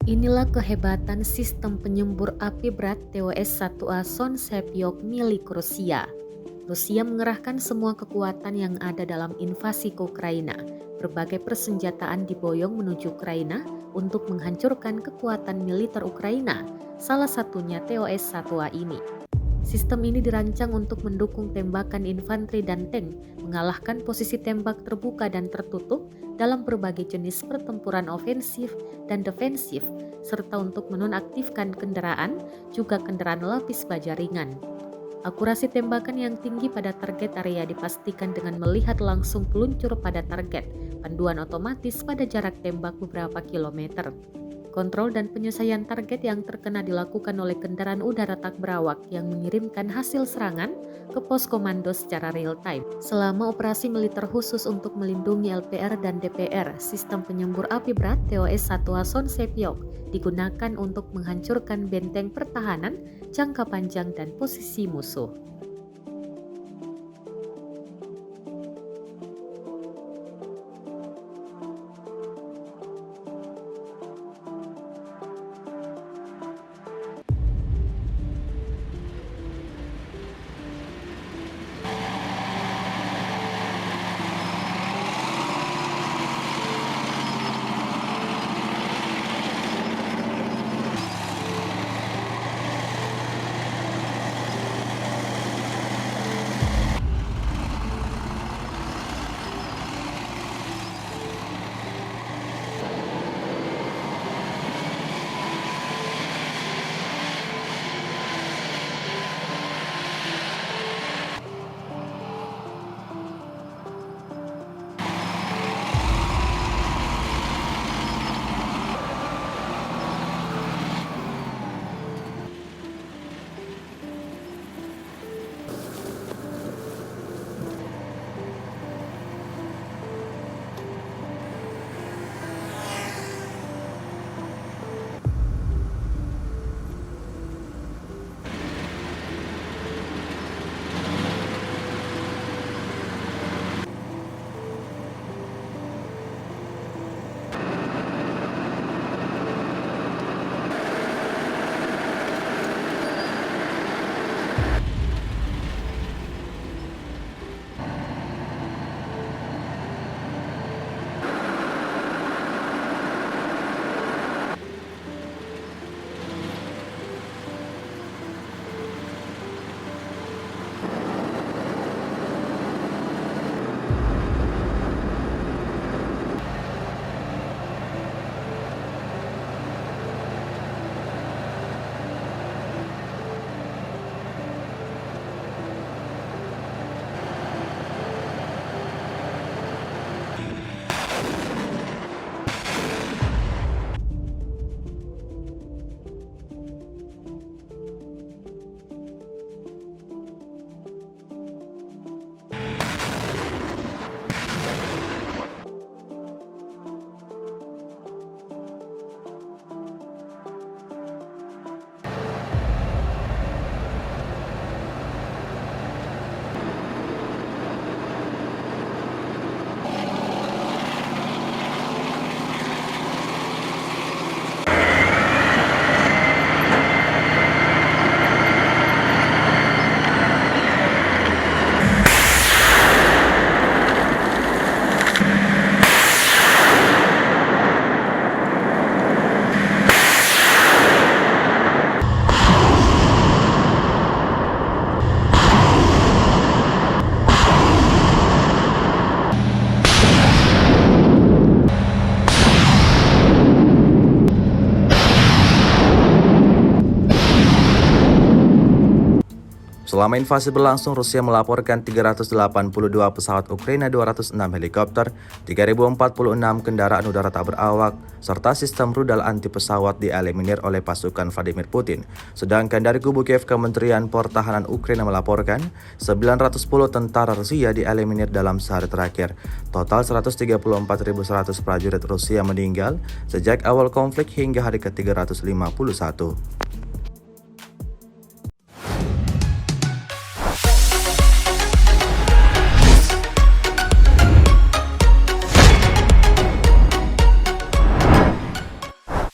Inilah kehebatan sistem penyembur api berat TWS-1A Son Sepyok milik Rusia. Rusia mengerahkan semua kekuatan yang ada dalam invasi ke Ukraina. Berbagai persenjataan diboyong menuju Ukraina untuk menghancurkan kekuatan militer Ukraina, salah satunya TOS-1A ini. Sistem ini dirancang untuk mendukung tembakan infanteri dan tank, mengalahkan posisi tembak terbuka dan tertutup dalam berbagai jenis pertempuran ofensif dan defensif, serta untuk menonaktifkan kendaraan, juga kendaraan lapis baja ringan. Akurasi tembakan yang tinggi pada target area dipastikan dengan melihat langsung peluncur pada target, panduan otomatis pada jarak tembak beberapa kilometer. Kontrol dan penyelesaian target yang terkena dilakukan oleh kendaraan udara tak berawak yang mengirimkan hasil serangan ke pos komando secara real time. Selama operasi militer khusus untuk melindungi LPR dan DPR, sistem penyembur api berat TOS-1A Son Sepyok digunakan untuk menghancurkan benteng pertahanan jangka panjang dan posisi musuh. Selama invasi berlangsung, Rusia melaporkan 382 pesawat Ukraina, 206 helikopter, 3046 kendaraan udara tak berawak, serta sistem rudal anti pesawat dieliminir oleh pasukan Vladimir Putin. Sedangkan dari kubu Kiev, Kementerian Pertahanan Ukraina melaporkan 910 tentara Rusia dieliminir dalam sehari terakhir. Total 134.100 prajurit Rusia meninggal sejak awal konflik hingga hari ke-351.